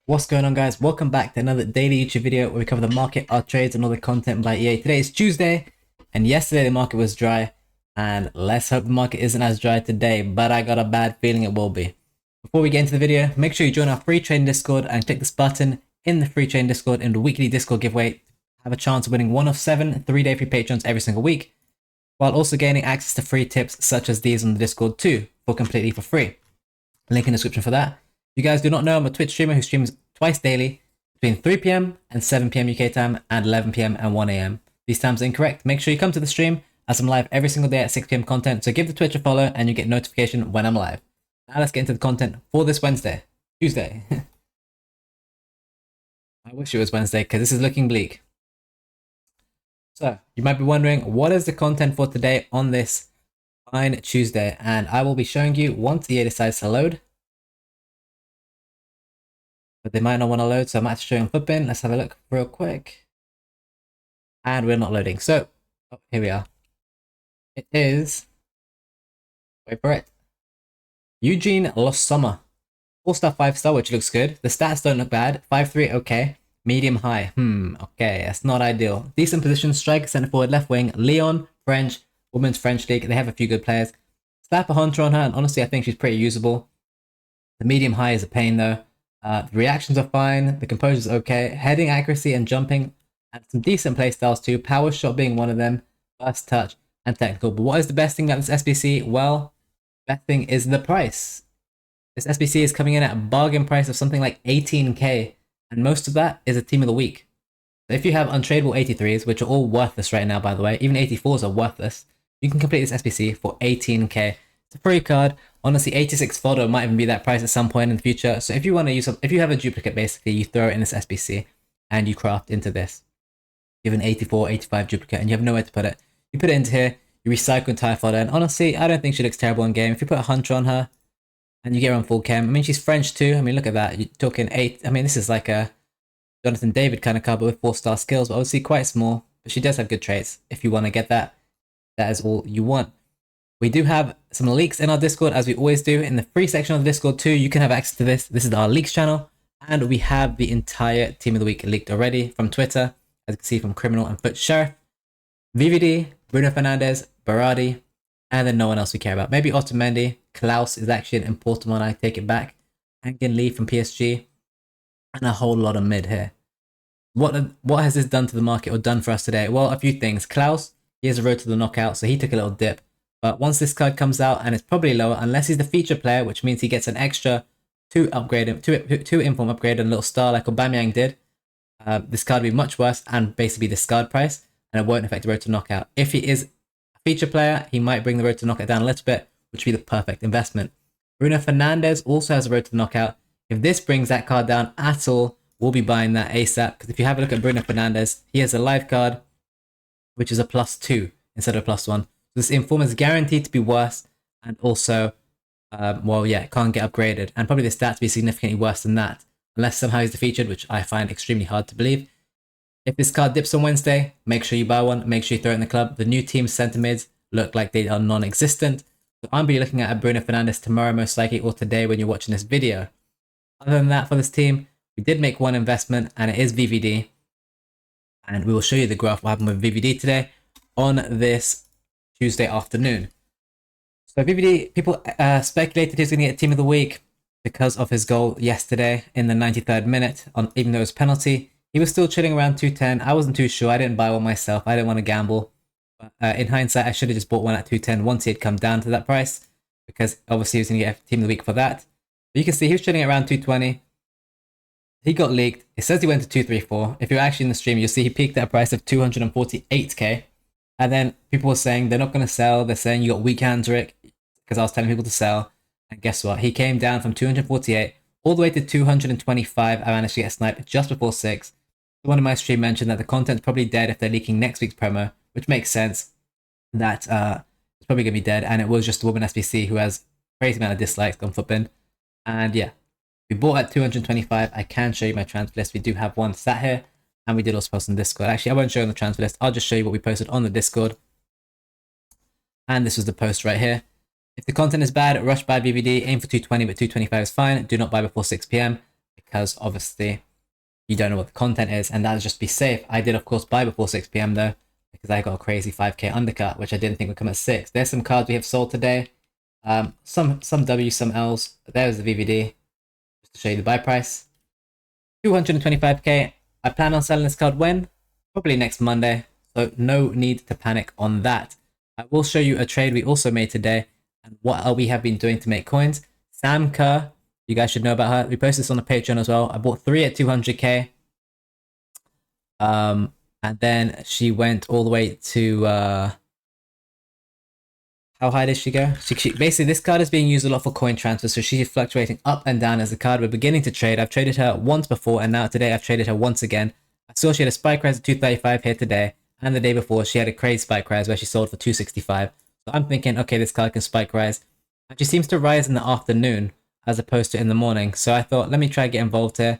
What's going on, guys? Welcome back to another daily YouTube video where we cover the market, our trades, and all the content by EA. Today is Tuesday, and yesterday the market was dry, and let's hope the market isn't as dry today, but I got a bad feeling it will be. Before we get into the video, make sure you join our free trading Discord and click this button in the free trading Discord in the weekly Discord giveaway to have a chance of winning one of 7 3-day free patrons every single week, while also gaining access to free tips such as these on the Discord too, completely for free. Link in the description for that. If you guys do not know, I'm a Twitch streamer who streams twice daily between 3 p.m. and 7 p.m. UK time and 11 p.m. and 1 a.m. These times are incorrect. Make sure you come to the stream as I'm live every single day at 6 p.m. content. So give the Twitch a follow and you get notification when I'm live. Now let's get into the content for this Tuesday. I wish it was Wednesday because this is looking bleak. So you might be wondering, what is the content for today on this fine Tuesday? And I will be showing you once EA decides to load. But they might not want to load, so I might have to show you on Footbin. Let's have a look real quick. And we're not loading. So, here we are. It is, wait for it, Eugene Losommer. 4-star, 5-star, which looks good. The stats don't look bad. 5'3", okay. Medium high, okay, that's not ideal. Decent position, striker, centre forward, left wing. Lyon, French, Women's French League. They have a few good players. Slap a Hunter on her, and honestly, I think she's pretty usable. The medium high is a pain though. The reactions are fine, the composure is okay, heading accuracy and jumping, and some decent playstyles too, power shot being one of them, first touch, and technical. But what is the best thing about this SBC? Well, the best thing is the price. This SBC is coming in at a bargain price of something like 18k, and most of that is a team of the week. So if you have untradeable 83s, which are all worthless right now by the way, even 84s are worthless, you can complete this SBC for 18k. It's a free card. Honestly, 86 photo might even be that price at some point in the future. So if you want to use, if you have a duplicate, basically, you throw it in this SBC and you craft into this. You have an 84, 85 duplicate and you have nowhere to put it. You put it into here, you recycle entire photo, and honestly, I don't think she looks terrible in game. If you put a Hunter on her and you get her on full chem, I mean, she's French too. I mean, look at that. You're talking 8. I mean, this is like a Jonathan David kind of card, but with 4-star skills, but obviously quite small. But she does have good traits. If you want to get that, that is all you want. We do have some leaks in our Discord, as we always do. In the free section of the Discord too, you can have access to this. This is our leaks channel, and we have the entire Team of the Week leaked already from Twitter, as you can see from Criminal and Foot Sheriff, VVD, Bruno Fernandes, Berardi, and then no one else we care about. Maybe Otamendi. Klaus is actually an important one, I take it back. Angin Lee from PSG, and a whole lot of mid here. What has this done to the market, or done for us today? Well, a few things. Klaus, he has a road to the knockout, so he took a little dip. But once this card comes out, and it's probably lower, unless he's the feature player, which means he gets an extra 2 inform upgrade and a little star like Aubameyang did, this card will be much worse and basically discard price, and it won't affect the road to knockout. If he is a feature player, he might bring the road to knockout down a little bit, which would be the perfect investment. Bruno Fernandes also has a road to knockout. If this brings that card down at all, we'll be buying that ASAP, because if you have a look at Bruno Fernandes, he has a live card, which is a +2 instead of a +1. This inform is guaranteed to be worse, and also, well, yeah, it can't get upgraded, and probably the stats be significantly worse than that, unless somehow he's defeated, which I find extremely hard to believe. If this card dips on Wednesday, make sure you buy one, make sure you throw it in the club. The new team centre mids look like they are non-existent, so I'm be looking at a Bruno Fernandes tomorrow most likely, or today when you're watching this video. Other than that, for this team, we did make one investment, and it is VVD, and we will show you the graph what happened with VVD today on this Tuesday afternoon. So VVD, people speculated he was going to get Team of the Week because of his goal yesterday in the 93rd minute, even though it was penalty. He was still chilling around 210. I wasn't too sure. I didn't buy one myself. I didn't want to gamble. But in hindsight, I should have just bought one at 210 once he had come down to that price, because obviously he was going to get Team of the Week for that. But you can see he was chilling around 220. He got leaked. It says he went to 234. If you're actually in the stream, you'll see he peaked at a price of 248k. And then people were saying they're not going to sell. They're saying you got weak hands, Rick, because I was telling people to sell. And guess what? He came down from 248 all the way to 225. I managed to get a snipe just before 6. One of my stream mentioned that the content's probably dead if they're leaking next week's promo, which makes sense. That it's probably going to be dead. And it was just a woman SBC who has a crazy amount of dislikes on Footbin. And yeah, we bought at 225. I can show you my transfer list. We do have one sat here. And we did also post on Discord. Actually, I won't show you on the transfer list. I'll just show you what we posted on the Discord. And this was the post right here. If the content is bad, rush buy VVD. Aim for 220, but 225 is fine. Do not buy before 6 p.m. because obviously you don't know what the content is, and that'll just be safe. I did, of course, buy before 6 p.m. though, because I got a crazy 5k undercut, which I didn't think would come at 6. There's some cards we have sold today. Some W, some L's. There's the VVD, just to show you the buy price. 225k. I plan on selling this card when? Probably next Monday, so no need to panic on that. I will show you a trade we also made today, and what we have been doing to make coins. Sam Kerr, you guys should know about her. We posted this on the Patreon as well. I bought 3 at 200k. And then she went all the way to how high did she go? She basically, this card is being used a lot for coin transfer, so she's fluctuating up and down as a card we're beginning to trade. I've traded her once before, and now today I've traded her once again. I saw she had a spike rise of 235 here today, and the day before she had a crazy spike rise where she sold for 265. So I'm thinking, okay, this card can spike rise. And she seems to rise in the afternoon as opposed to in the morning. So I thought, let me try to get involved here.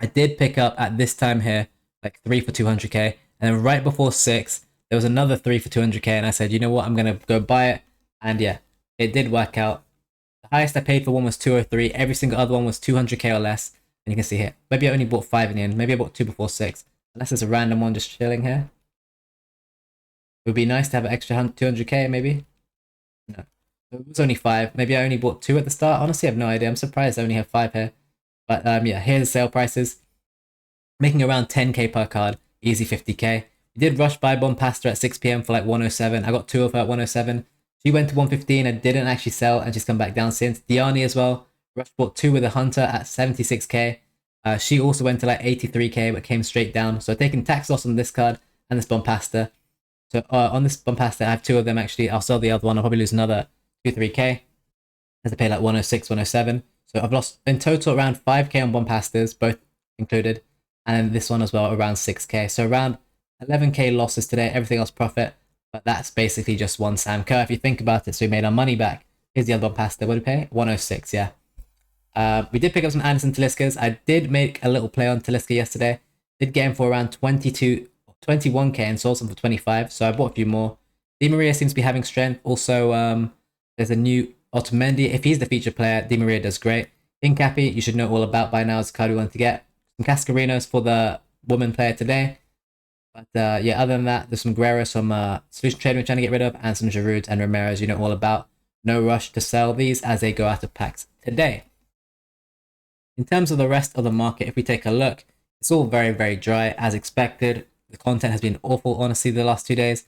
I did pick up at this time here, like 3 for 200k. And then right before 6, there was another 3 for 200k. And I said, you know what, I'm going to go buy it. And yeah, it did work out. The highest I paid for one was 203. Every single other one was 200k or less. And you can see here, maybe I only bought 5 in the end. Maybe I bought 2 before 6. Unless it's a random one just chilling here. It would be nice to have an extra 200k maybe. No, it was only 5. Maybe I only bought 2 at the start. Honestly, I have no idea. I'm surprised I only have 5 here. But yeah, here's the sale prices. Making around 10k per card. Easy 50k. We did rush buy Bombasta at 6 p.m. for like 107. I got 2 of her at 107. She went to 115 and didn't actually sell, and she's come back down since. Diani as well. Rush bought 2 with a Hunter at 76k. She also went to like 83k but came straight down. So taking tax loss on this card and this Bombasta. So on this Bombasta, I have 2 of them actually. I'll sell the other one. I'll probably lose another 2-3k. As I pay like 106, 107. So I've lost in total around 5k on Bombastas, both included. And then this one as well, around 6k. So around 11k losses today, everything else profit. But that's basically just one Sam Kerr if you think about it. So we made our money back. Here's the other Bombasta. What did we pay? 106, yeah. We did pick up some Anderson Taliskas. I did make a little play on Talisca yesterday. Did get him for around 21k and sold some for 25. So I bought a few more. Di Maria seems to be having strength. Also, there's a new Otamendi. If he's the feature player, Di Maria does great. Hincapi, you should know all about by now. It's a card we want to get. Some Cascarinos for the woman player today. But yeah, other than that, there's some Guerrero, some Solution Trader we're trying to get rid of, and some Giroud and Ramirez you know all about. No rush to sell these as they go out of packs today. In terms of the rest of the market, if we take a look, it's all very, very dry as expected. The content has been awful, honestly, the last 2 days.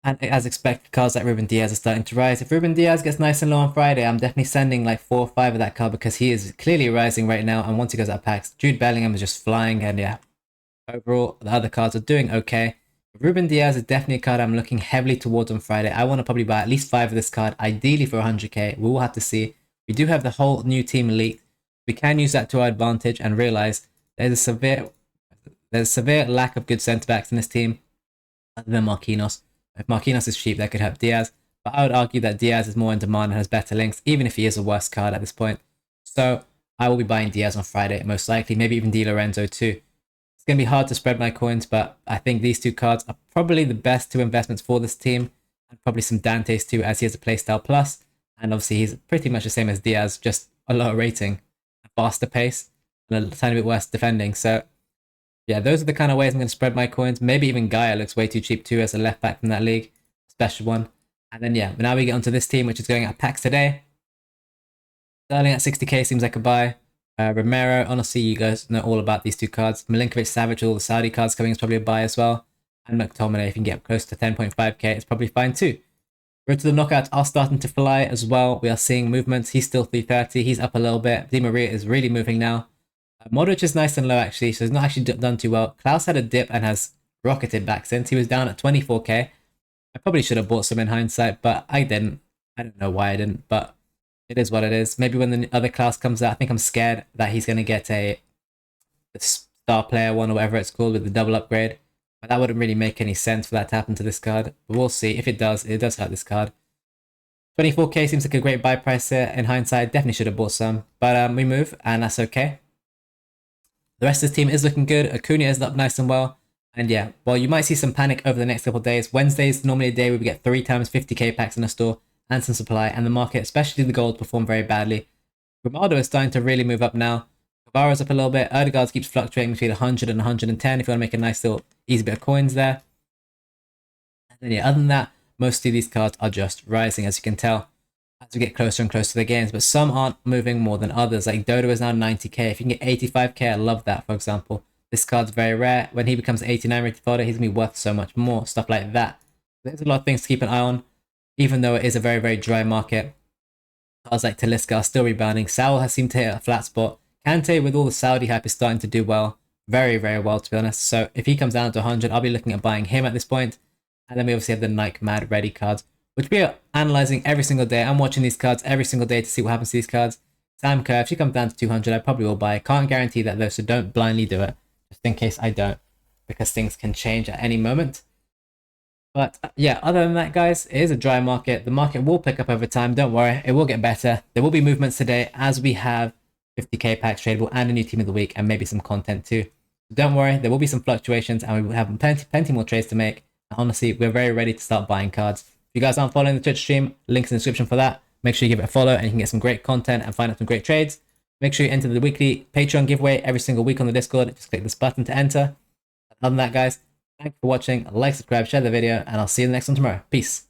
And as expected, cards like Ruben Diaz are starting to rise. If Ruben Diaz gets nice and low on Friday, I'm definitely sending like 4 or 5 of that card because he is clearly rising right now. And once he goes out of packs, Jude Bellingham is just flying. And yeah, overall, the other cards are doing okay. Ruben Diaz is definitely a card I'm looking heavily towards on Friday. I want to probably buy at least 5 of this card, ideally for 100k. We will have to see. We do have the whole new team leaked. We can use that to our advantage and realize there's a severe lack of good centre backs in this team other than Marquinhos. If Marquinhos is cheap, that could help Diaz. But I would argue that Diaz is more in demand and has better links, even if he is a worse card at this point. So I will be buying Diaz on Friday, most likely. Maybe even Di Lorenzo too. It's going to be hard to spread my coins, but I think these 2 cards are probably the best 2 investments for this team. And probably some Dantes too, as he has a playstyle plus. And obviously he's pretty much the same as Diaz, just a lower rating, a faster pace, and a tiny bit worse defending. So yeah, those are the kind of ways I'm going to spread my coins. Maybe even Gaia looks way too cheap too as a left back from that league. Special one. And then yeah, now we get onto this team, which is going out packs today. Sterling at 60k seems like a buy. Romero, honestly, you guys know all about these 2 cards. Milinkovic Savic, all the Saudi cards coming is probably a buy as well. And McTominay, if you can get close to 10.5k, it's probably fine too. Road to the knockouts are starting to fly as well. We are seeing movements. He's still 330. He's up a little bit. Di Maria is really moving now. Modric is nice and low actually, so he's not actually done too well. Klaus had a dip and has rocketed back since. He was down at 24k. I probably should have bought some in hindsight, but I didn't. I don't know why I didn't, but it is what it is. Maybe when the other Klaus comes out, I think I'm scared that he's going to get a star player one or whatever it's called with the double upgrade. But that wouldn't really make any sense for that to happen to this card. But we'll see. If it does hurt this card. 24k seems like a great buy price here. In hindsight, definitely should have bought some. But we move, and that's okay. The rest of the team is looking good. Acuna is up nice and well. And yeah, well, you might see some panic over the next couple of days. Wednesday's normally a day where we get 3 times 50k packs in the store and some supply. And the market, especially the gold, performed very badly. Ronaldo is starting to really move up now. Kvara's up a little bit. Odegaard keeps fluctuating between 100 and 110 if you want to make a nice little easy bit of coins there. And then yeah, other than that, most of these cards are just rising, as you can tell, as we get closer and closer to the games, but some aren't moving more than others. Like Dodo is now 90k. If you can get 85k, I love that, for example. This card's very rare. When he becomes 89 rated fodder, he's going to be worth so much more. Stuff like that. There's a lot of things to keep an eye on, even though it is a very, very dry market. Cards like Talisca are still rebounding. Saul has seemed to hit a flat spot. Kante, with all the Saudi hype, is starting to do well. Very, very well, to be honest. So if he comes down to 100, I'll be looking at buying him at this point. And then we obviously have the Nike Mad Ready cards, which we are analyzing every single day. I'm watching these cards every single day to see what happens to these cards. Sam Kerr, if she comes down to 200, I probably will buy. Can't guarantee that though, so don't blindly do it. Just in case I don't, because things can change at any moment. But yeah, other than that, guys, it is a dry market. The market will pick up over time. Don't worry, it will get better. There will be movements today as we have 50k packs tradable and a new team of the week and maybe some content too. So don't worry, there will be some fluctuations and we will have plenty more trades to make. And honestly, we're very ready to start buying cards. If you guys aren't following the Twitch stream, links in the description for that. Make sure you give it a follow and you can get some great content and find out some great trades. Make sure you enter the weekly Patreon giveaway every single week on the Discord. Just click this button to enter. Other than that, guys, thanks for watching. Like, subscribe, share the video, and I'll see you in the next one tomorrow. Peace.